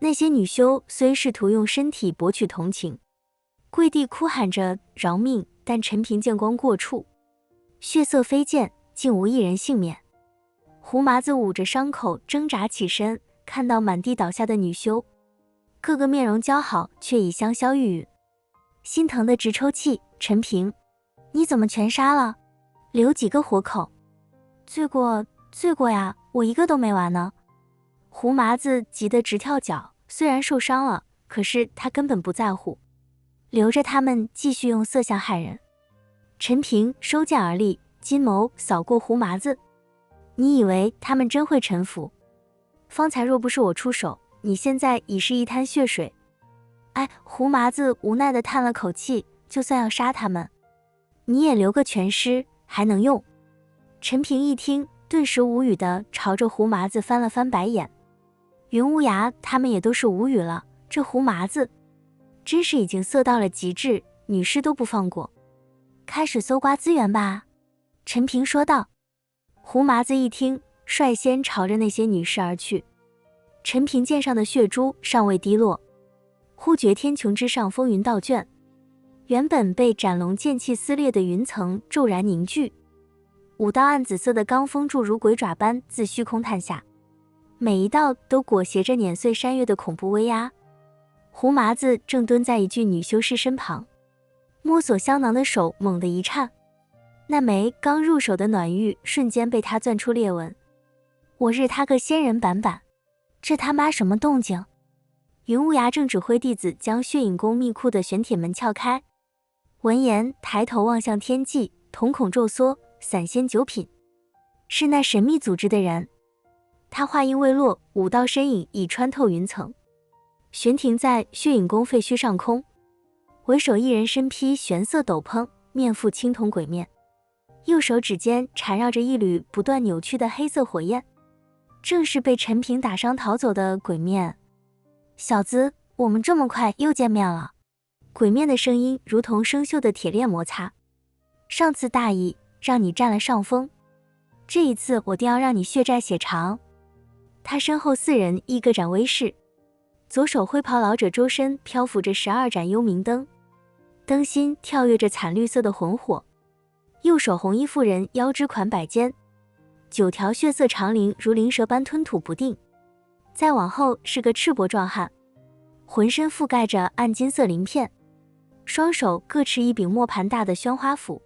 那些女修虽试图用身体博取同情，跪地哭喊着饶命，但陈平见光过处，血色飞溅，竟无一人幸免。胡麻子捂着伤口挣扎起身，看到满地倒下的女修，个个面容姣好，却已香消玉殒，心疼得直抽泣。陈平，你怎么全杀了？留几个活口？罪过呀，我一个都没完呢。胡麻子急得直跳脚，虽然受伤了，可是他根本不在乎，留着他们继续用色相害人。陈平收剑而立，金眸扫过胡麻子，你以为他们真会臣服？方才若不是我出手，你现在已是一滩血水。哎，胡麻子无奈地叹了口气，就算要杀他们，你也留个全尸，还能用。陈平一听，顿时无语地朝着胡麻子翻了翻白眼。云无涯他们也都是无语了，这胡麻子真是已经色到了极致，女尸都不放过。开始搜刮资源吧，陈平说道。胡麻子一听，率先朝着那些女尸而去。陈平剑上的血珠尚未滴落，忽觉天穹之上风云倒卷，原本被斩龙剑气撕裂的云层骤然凝聚，5道暗紫色的罡风柱如鬼爪般自虚空探下，每一道都裹挟着碾碎山岳的恐怖威压。胡麻子正蹲在一具女修士身旁，摸索香囊的手猛地一颤，那枚刚入手的暖玉瞬间被他攥出裂纹。我日他个仙人板板，这他妈什么动静？云无涯正指挥弟子将血影宫密库的玄铁门撬开，闻言抬头望向天际，瞳孔骤缩，散仙9品，是那神秘组织的人。他话音未落，5道身影已穿透云层，悬停在血影宫废墟上空。为首一人身披玄色斗篷，面覆青铜鬼面，右手指尖缠绕着一缕不断扭曲的黑色火焰，正是被陈平打伤逃走的鬼面。小子，我们这么快又见面了。鬼面的声音如同生锈的铁链摩擦，上次大意让你占了上风，这一次我定要让你血债血偿。他身后4人一个展威势，左手灰袍老者周身漂浮着12盏幽冥灯，灯芯跳跃着惨绿色的魂火，右手红衣妇人腰肢款摆间，9条血色长鳞如灵蛇般吞吐不定。再往后是个赤膊壮汉，浑身覆盖着暗金色鳞片，双手各持一柄磨盘大的宣花斧。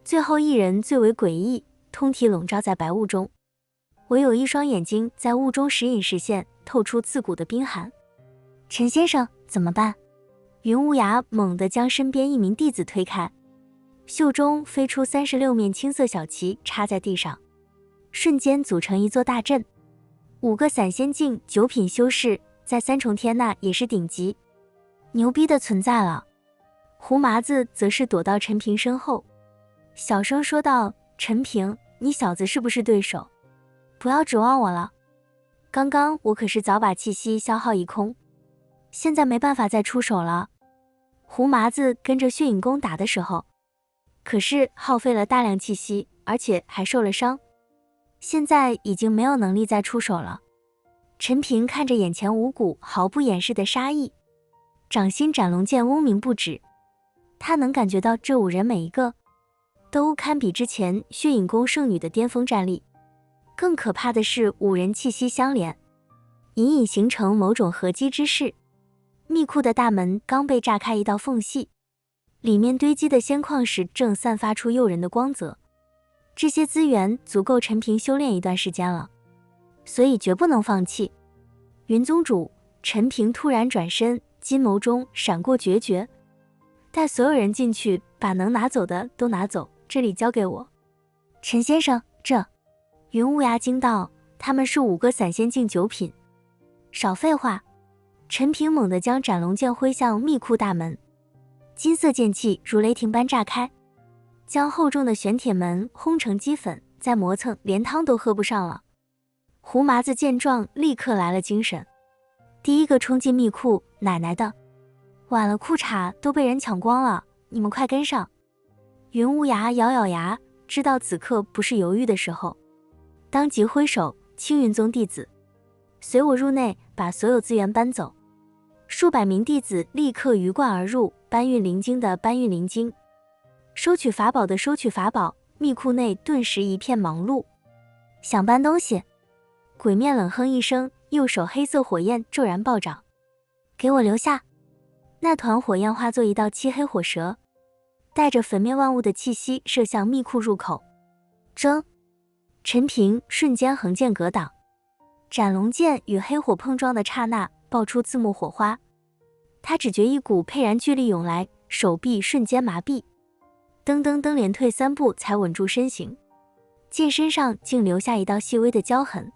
最后一人最为诡异，通体笼罩在白雾中，唯有一双眼睛在雾中时隐时现，透出刺骨的冰寒。陈先生，怎么办？云无涯猛地将身边一名弟子推开，袖中飞出36面青色小旗，插在地上，瞬间组成一座大阵。5个散仙境9品修士，在3重天那也是顶级牛逼的存在了。胡麻子则是躲到陈平身后，小声说道：陈平，你小子是不是对手？不要指望我了，刚刚我可是早把气息消耗一空，现在没办法再出手了。胡麻子跟着血影宫打的时候，可是耗费了大量气息，而且还受了伤，现在已经没有能力再出手了。陈平看着眼前5股毫不掩饰的杀意，掌心斩龙剑嗡鸣不止，他能感觉到这5人每一个都堪比之前血影宫圣女的巅峰战力。更可怕的是5人气息相连，隐隐形成某种合击之势。密库的大门刚被炸开一道缝隙，里面堆积的仙矿石正散发出诱人的光泽，这些资源足够陈平修炼一段时间了，所以绝不能放弃。云宗主，陈平突然转身，金眸中闪过决绝，带所有人进去，把能拿走的都拿走，这里交给我。陈先生，这……云无涯惊道，他们是5个散仙境9品。少废话！陈平猛地将斩龙剑挥向密库大门，金色剑气如雷霆般炸开，将厚重的玄铁门轰成齑粉，再磨蹭连汤都喝不上了。胡麻子见状立刻来了精神，第一个冲进密库，奶奶的，晚了裤衩都被人抢光了，你们快跟上。云无涯咬咬牙，知道此刻不是犹豫的时候，当即挥手，青云宗弟子随我入内，把所有资源搬走。数百名弟子立刻鱼贯而入，搬运灵晶的搬运灵晶，收取法宝的收取法宝。密库内顿时一片忙碌。想搬东西？鬼面冷哼一声，右手黑色火焰骤然暴涨。给我留下！那团火焰化作一道漆黑火蛇，带着粉灭万物的气息射向密库入口。争！陈平瞬间横剑格挡，斩龙剑与黑火碰撞的刹那，爆出刺目火花。他只觉一股沛然巨力涌来，手臂瞬间麻痹，噔噔噔连退3步才稳住身形，剑身上竟留下一道细微的焦痕。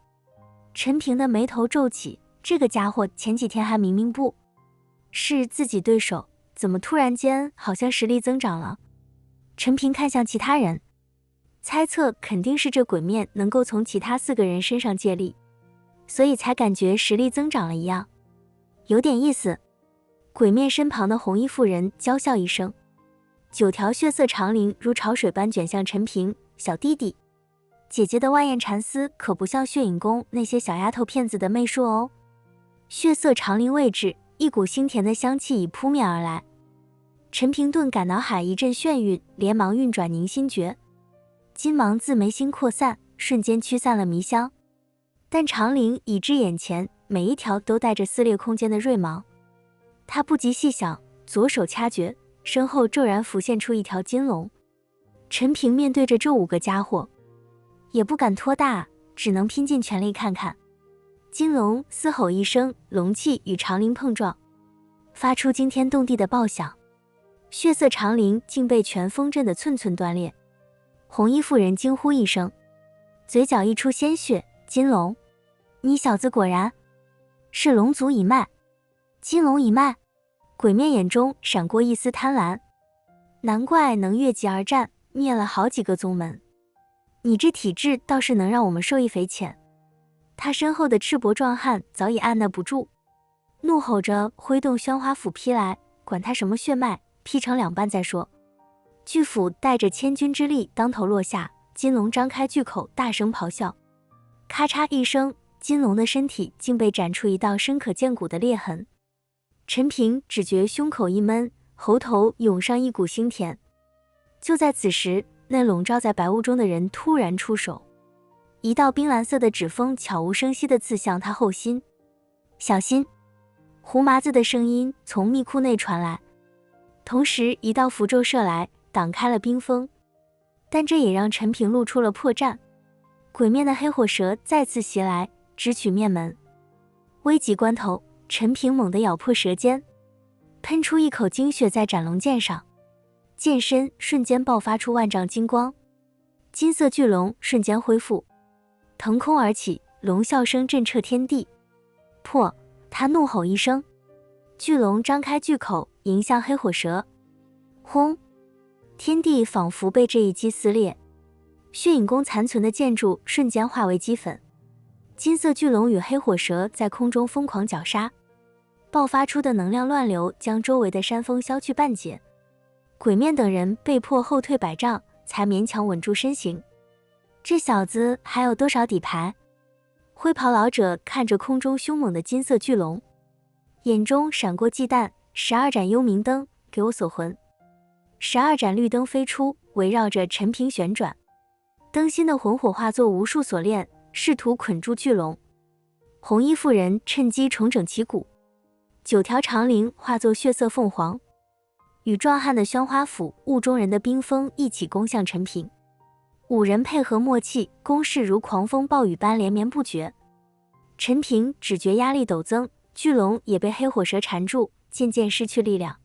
陈平的眉头皱起，这个家伙前几天还明明不是自己对手，怎么突然间好像实力增长了？陈平看向其他人，猜测肯定是这鬼面能够从其他4个人身上借力，所以才感觉实力增长了一样，有点意思。鬼面身旁的红衣妇人娇笑一声，9条血色长绫如潮水般卷向陈平。小弟弟，姐姐的万焰蚕丝可不像血影宫那些小丫头片子的媚术哦。血色长绫位置，一股腥甜的香气已扑面而来。陈平顿感脑海一阵眩晕，连忙运转凝心诀，金芒自眉心扩散，瞬间驱散了迷香。但长绫已至眼前，每一条都带着撕裂空间的锐芒。他不及细想，左手掐诀，身后骤然浮现出一条金龙。陈平面对着这5个家伙，也不敢托大，只能拼尽全力看看。金龙嘶吼一声，龙气与长绫碰撞，发出惊天动地的爆响，血色长绫竟被拳风震得寸寸断裂。红衣妇人惊呼一声，嘴角溢出鲜血。金龙，你小子果然是龙族一脉。金龙一脉，鬼面眼中闪过一丝贪婪，难怪能越级而战，灭了好几个宗门。你这体质倒是能让我们受益匪浅。他身后的赤膊壮汉早已按捺不住，怒吼着挥动宣花斧劈来，管他什么血脉，劈成2半再说。巨斧带着千钧之力当头落下，金龙张开巨口大声咆哮，咔嚓一声，金龙的身体竟被斩出一道深可见骨的裂痕。陈平只觉胸口一闷，喉头涌上一股腥甜。就在此时，那笼罩在白雾中的人突然出手，一道冰蓝色的指锋悄无声息地刺向他后心。小心！胡麻子的声音从密库内传来，同时一道符咒射来，挡开了冰封。但这也让陈平露出了破绽。鬼面的黑火蛇再次袭来，直取面门。危急关头，陈平猛地咬破舌尖，喷出一口精血在斩龙剑上，剑身瞬间爆发出万丈金光，金色巨龙瞬间恢复，腾空而起，龙啸声震彻天地。破！他怒吼一声，巨龙张开巨口迎向黑火蛇。轰！天地仿佛被这一击撕裂，血影宫残存的建筑瞬间化为齑粉。金色巨龙与黑火蛇在空中疯狂绞杀，爆发出的能量乱流将周围的山峰削去半截。鬼面等人被迫后退100丈，才勉强稳住身形。这小子还有多少底牌？灰袍老者看着空中凶猛的金色巨龙，眼中闪过忌惮。12盏幽冥灯，给我锁魂。12盏绿灯飞出，围绕着陈平旋转，灯芯的魂火化作无数锁链，试图捆住巨龙。红衣妇人趁机重整旗鼓，9条长绫化作血色凤凰，与壮汉的宣花斧、雾中人的冰封一起攻向陈平。5人配合默契，攻势如狂风暴雨般连绵不绝。陈平只觉压力陡增，巨龙也被黑火蛇缠住，渐渐失去力量。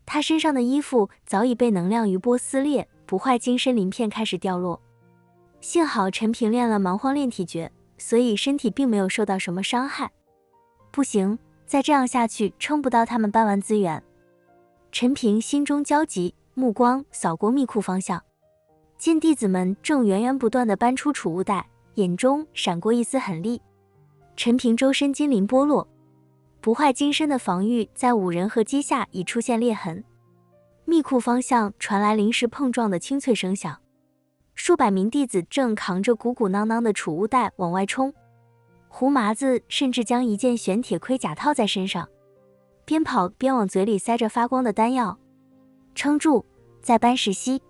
他身上的衣服早已被能量余波撕裂，不坏金身鳞片开始掉落。幸好陈平练了蛮荒炼体诀，所以身体并没有受到什么伤害。不行，再这样下去撑不到他们搬完资源。陈平心中焦急，目光扫过密库方向，见弟子们正源源不断地搬出储物袋，眼中闪过一丝狠厉。陈平周身金鳞剥落，不坏金身的防御在5人合击下已出现裂痕。密库方向传来灵石碰撞的清脆声响，数百名弟子正扛着鼓鼓囊囊的储物袋往外冲。胡麻子甚至将一件玄铁盔甲套在身上，边跑边往嘴里塞着发光的丹药。撑住，再搬石溪。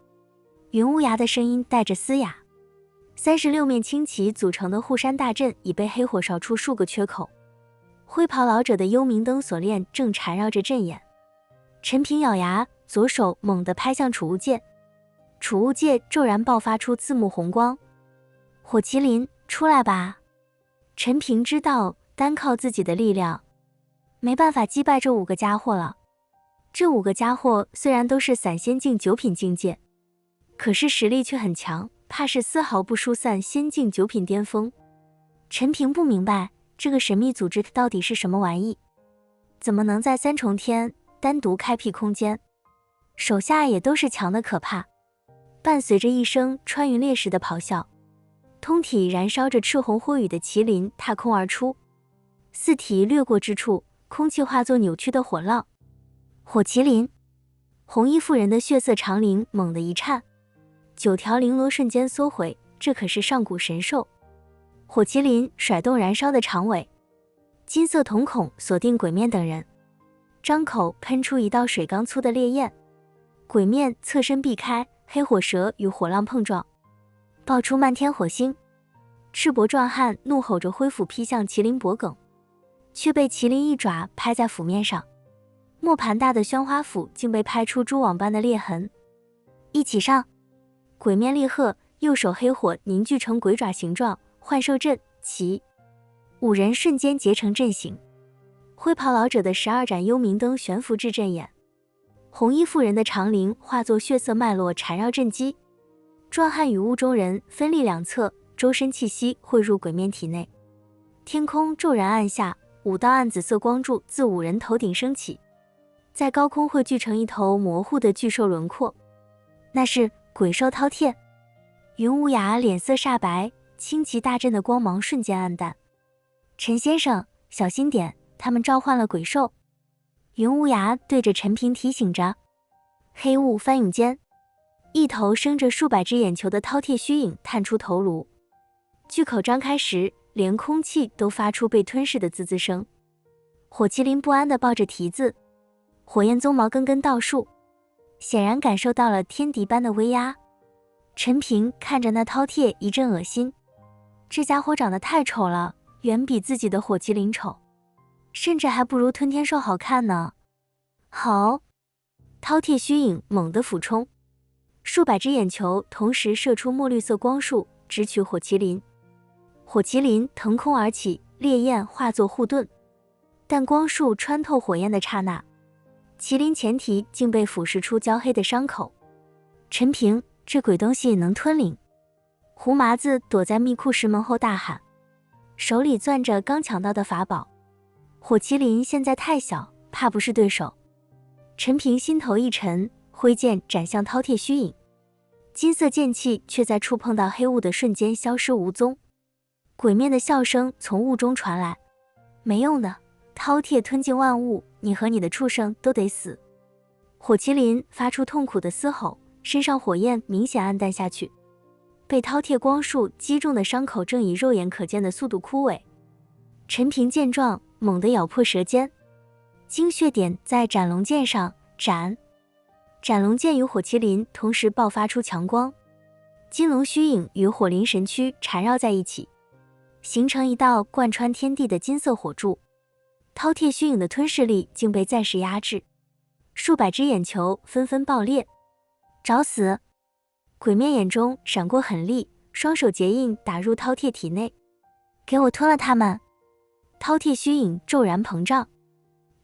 云乌牙的声音带着嘶哑。36面青旗组成的护山大阵已被黑火烧出数个缺口，灰袍老者的幽冥灯锁链正缠绕着阵眼。陈平咬牙，左手猛地拍向储物戒，储物戒骤然爆发出刺目红光。火麒麟，出来吧！陈平知道，单靠自己的力量，没办法击败这5个家伙了。这5个家伙虽然都是散仙境9品境界，可是实力却很强，怕是丝毫不输散仙境9品巅峰。陈平不明白这个神秘组织到底是什么玩意，怎么能在3重天单独开辟空间，手下也都是强的可怕。伴随着一声穿云裂石的咆哮，通体燃烧着赤红火雨的麒麟踏空而出，四体掠过之处，空气化作扭曲的火浪。火麒麟，红衣妇人的血色长翎猛地一颤，9条绫罗瞬间缩回，这可是上古神兽。火麒麟甩动燃烧的长尾，金色瞳孔锁定鬼面等人，张口喷出一道水缸粗的烈焰。鬼面侧身避开，黑火蛇与火浪碰撞，爆出漫天火星。赤膊壮汉怒吼着挥斧劈向麒麟脖颈，却被麒麟一爪拍在斧面上，磨盘大的宣花斧竟被拍出蛛网般的裂痕。一起上！鬼面厉喝，右手黑火凝聚成鬼爪形状，幻兽阵起，5人瞬间结成阵型。灰袍老者的12盏幽冥灯悬浮至阵眼，红衣妇人的长翎化作血色脉络缠绕阵基。壮汉与雾中人分立两侧，周身气息汇入鬼面体内。天空骤然暗下，5道暗紫色光柱自5人头顶升起，在高空汇聚成一头模糊的巨兽轮廓。那是鬼兽饕餮。云无涯脸色煞白，青旗大阵的光芒瞬间暗淡。陈先生，小心点，他们召唤了鬼兽。云无涯对着陈平提醒着。黑雾翻涌间，一头生着数百只眼球的饕餮虚影探出头颅，巨口张开时，连空气都发出被吞噬的滋滋声。火麒麟不安地抱着蹄子，火焰鬃毛根根倒竖，显然感受到了天敌般的威压。陈平看着那饕餮一阵恶心，这家伙长得太丑了，远比自己的火麒麟丑，甚至还不如吞天兽好看呢。好！饕餮虚影猛地俯冲，数百只眼球同时射出墨绿色光束，直取火麒麟。火麒麟腾空而起，烈焰化作护盾，但光束穿透火焰的刹那，麒麟前蹄竟被腐蚀出焦黑的伤口。陈平，这鬼东西能吞灵！胡麻子躲在密库石门后大喊，手里攥着刚抢到的法宝。火麒麟现在太小，怕不是对手。陈平心头一沉，挥剑斩向饕餮虚影，金色剑气却在触碰到黑雾的瞬间消失无踪。鬼面的笑声从雾中传来，没用的，饕餮吞尽万物，你和你的畜生都得死。火麒麟发出痛苦的嘶吼，身上火焰明显暗淡下去，被饕餮光束击中的伤口正以肉眼可见的速度枯萎。陈平见状，猛地咬破舌尖，精血点在斩龙剑上，斩龙剑与火麒麟同时爆发出强光，金龙虚影与火灵神躯缠绕在一起，形成一道贯穿天地的金色火柱。饕餮虚影的吞噬力竟被暂时压制，数百只眼球纷纷爆裂。找死！鬼面眼中闪过狠厉，双手结印打入饕餮体内，给我吞了他们！饕餮虚影骤然膨胀，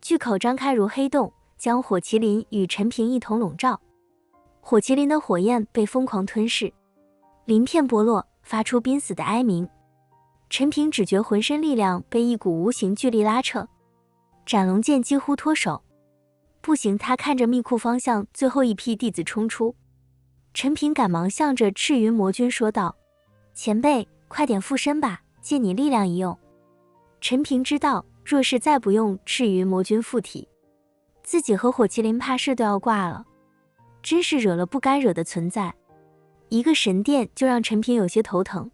巨口张开如黑洞，将火麒麟与陈平一同笼罩。火麒麟的火焰被疯狂吞噬，鳞片剥落，发出濒死的哀鸣。陈平只觉浑身力量被一股无形巨力拉扯，斩龙剑几乎脱手。不行，他看着密库方向最后一批弟子冲出。陈平赶忙向着赤云魔君说道：前辈，快点附身吧，借你力量一用。陈平知道，若是再不用赤云魔君附体，自己和火麒麟怕是都要挂了。真是惹了不该惹的存在，一个神殿就让陈平有些头疼，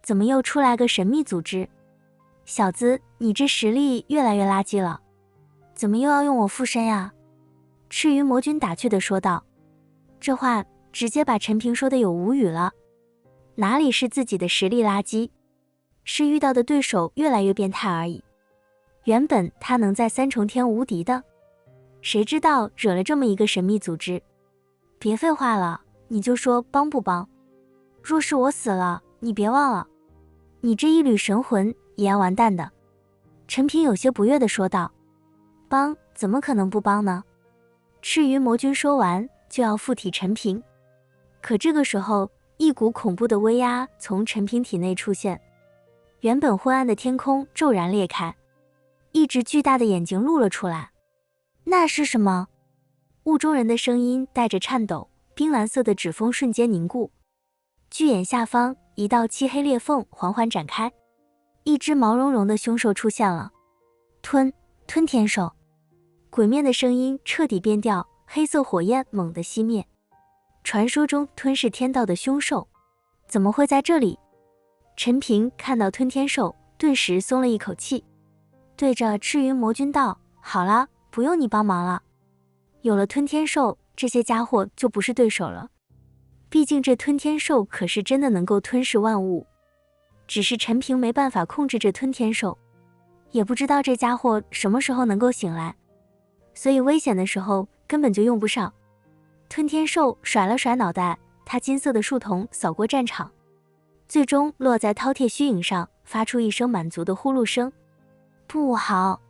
怎么又出来个神秘组织？小子，你这实力越来越垃圾了，怎么又要用我附身呀？赤云魔君打趣地说道。这话直接把陈平说的有无语了。哪里是自己的实力垃圾，是遇到的对手越来越变态而已。原本他能在三重天无敌的，谁知道惹了这么一个神秘组织。别废话了，你就说帮不帮？若是我死了，你别忘了，你这一缕神魂也要完蛋的。陈平有些不悦地说道。帮？怎么可能不帮呢？赤云魔君说完就要附体陈平，可这个时候一股恐怖的威压从陈平体内出现，原本昏暗的天空骤然裂开，一只巨大的眼睛露了出来。那是什么？雾中人的声音带着颤抖，冰蓝色的指锋瞬间凝固，巨眼下方一道漆黑裂缝缓缓展开，一只毛茸茸的凶兽出现了。吞天兽。鬼面的声音彻底变调，黑色火焰猛地熄灭。传说中吞噬天道的凶兽怎么会在这里？陈平看到吞天兽顿时松了一口气，对着赤云魔君道，好了，不用你帮忙了，有了吞天兽，这些家伙就不是对手了。毕竟这吞天兽可是真的能够吞噬万物，只是陈平没办法控制这吞天兽，也不知道这家伙什么时候能够醒来，所以危险的时候根本就用不上。吞天兽甩了甩脑袋，他金色的树瞳扫过战场，最终落在饕餮虚影上，发出一声满足的呼噜声。不好！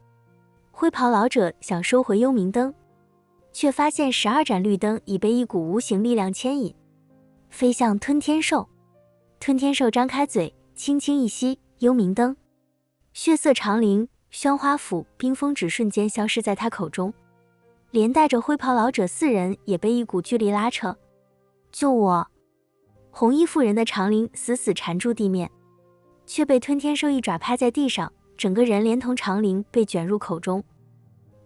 灰袍老者想收回幽冥灯，却发现12盏绿灯已被一股无形力量牵引，飞向吞天兽。吞天兽张开嘴，轻轻一吸幽冥灯，血色长铃、宣花斧、冰封指瞬间消失在他口中，连带着灰袍老者4人也被一股巨力拉扯。救我！红衣妇人的长铃死死缠住地面，却被吞天兽一爪拍在地上，整个人连同长铃被卷入口中。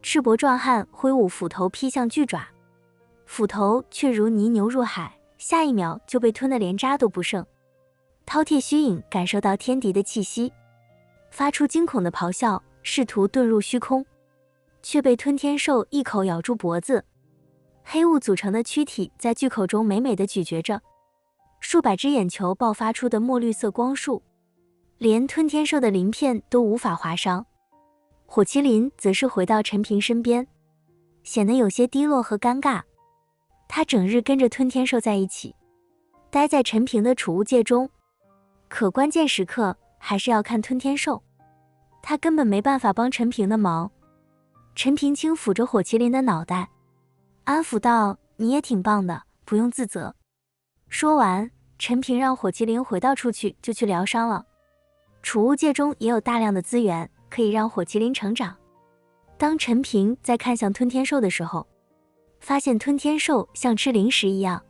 赤膊壮汉挥舞斧头劈向巨爪，斧头却如泥牛入海，下一秒就被吞得连渣都不剩。饕餮虚影感受到天敌的气息，发出惊恐的咆哮，试图遁入虚空，却被吞天兽一口咬住脖子。黑雾组成的躯体在巨口中美美的咀嚼着，数百只眼球爆发出的墨绿色光束，连吞天兽的鳞片都无法划伤。火麒麟则是回到陈平身边，显得有些低落和尴尬。他整日跟着吞天兽在一起，待在陈平的储物界中，可关键时刻还是要看吞天兽，他根本没办法帮陈平的忙。陈平轻抚着火麒麟的脑袋，安抚道：“你也挺棒的，不用自责。”说完，陈平让火麒麟回到处去，就去疗伤了。储物界中也有大量的资源，可以让火麒麟成长。当陈平在看向吞天兽的时候，发现吞天兽像吃零食一样，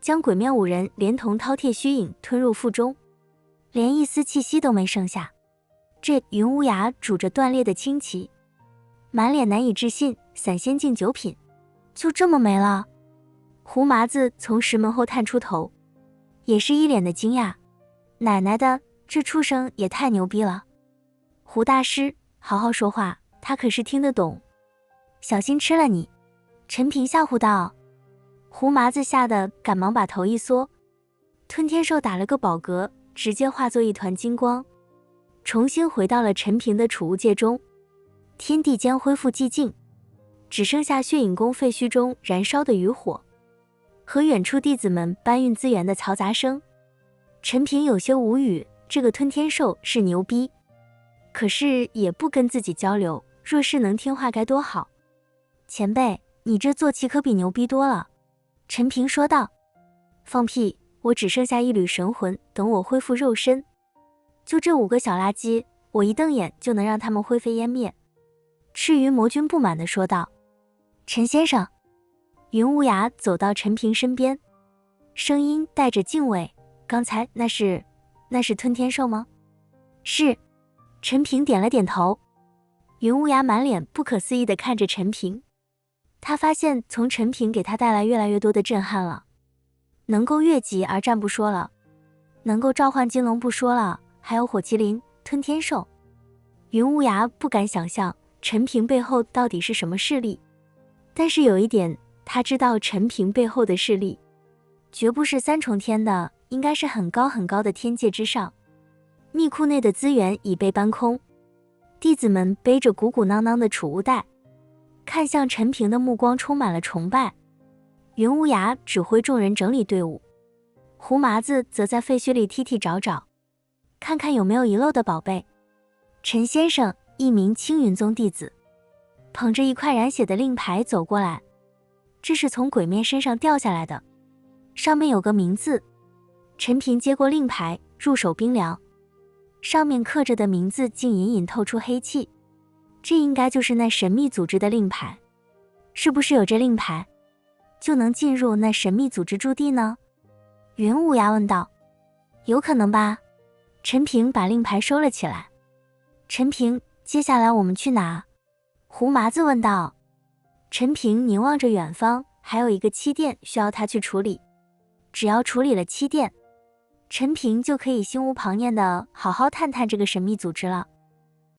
将鬼面5人连同饕餮虚影吞入腹中，连一丝气息都没剩下。这云无涯拄着断裂的青旗，满脸难以置信，散仙境9品，就这么没了？胡麻子从石门后探出头，也是一脸的惊讶。奶奶的，这畜生也太牛逼了！胡大师，好好说话，他可是听得懂，小心吃了你。陈平吓唬道。胡麻子吓得赶忙把头一缩，吞天兽打了个饱嗝，直接化作一团金光，重新回到了陈平的储物界中。天地间恢复寂静，只剩下血影宫废墟中燃烧的余火和远处弟子们搬运资源的嘈杂声。陈平有些无语，这个吞天兽是牛逼，可是也不跟自己交流，若是能听话该多好。前辈，你这坐骑可比牛逼多了。陈平说道。放屁，我只剩下一缕神魂，等我恢复肉身，就这5个小垃圾，我一瞪眼就能让他们灰飞烟灭。赤云魔君不满地说道。陈先生。云无涯走到陈平身边，声音带着敬畏，刚才那是吞天兽吗？是。陈平点了点头。云无涯满脸不可思议地看着陈平，他发现从陈平给他带来越来越多的震撼了。能够越级而战不说了，能够召唤金龙不说了，还有火麒麟、吞天兽，云无涯不敢想象陈平背后到底是什么势力，但是有一点，他知道陈平背后的势力绝不是三重天的，应该是很高很高的天界之上。密库内的资源已被搬空，弟子们背着鼓鼓囊囊的储物袋，看向陈平的目光充满了崇拜。云无涯指挥众人整理队伍，胡麻子则在废墟里踢踢找找，看看有没有遗漏的宝贝。陈先生，一名青云宗弟子，捧着一块染血的令牌走过来，这是从鬼面身上掉下来的，上面有个名字。陈平接过令牌，入手冰凉，上面刻着的名字竟隐隐透出黑气，这应该就是那神秘组织的令牌。是不是有这令牌，就能进入那神秘组织驻地呢？云无涯问道。有可能吧。陈平把令牌收了起来。陈平，接下来我们去哪？胡麻子问道。陈平凝望着远方，还有一个七殿需要他去处理，只要处理了七殿，陈平就可以心无旁骛的好好探探这个神秘组织了。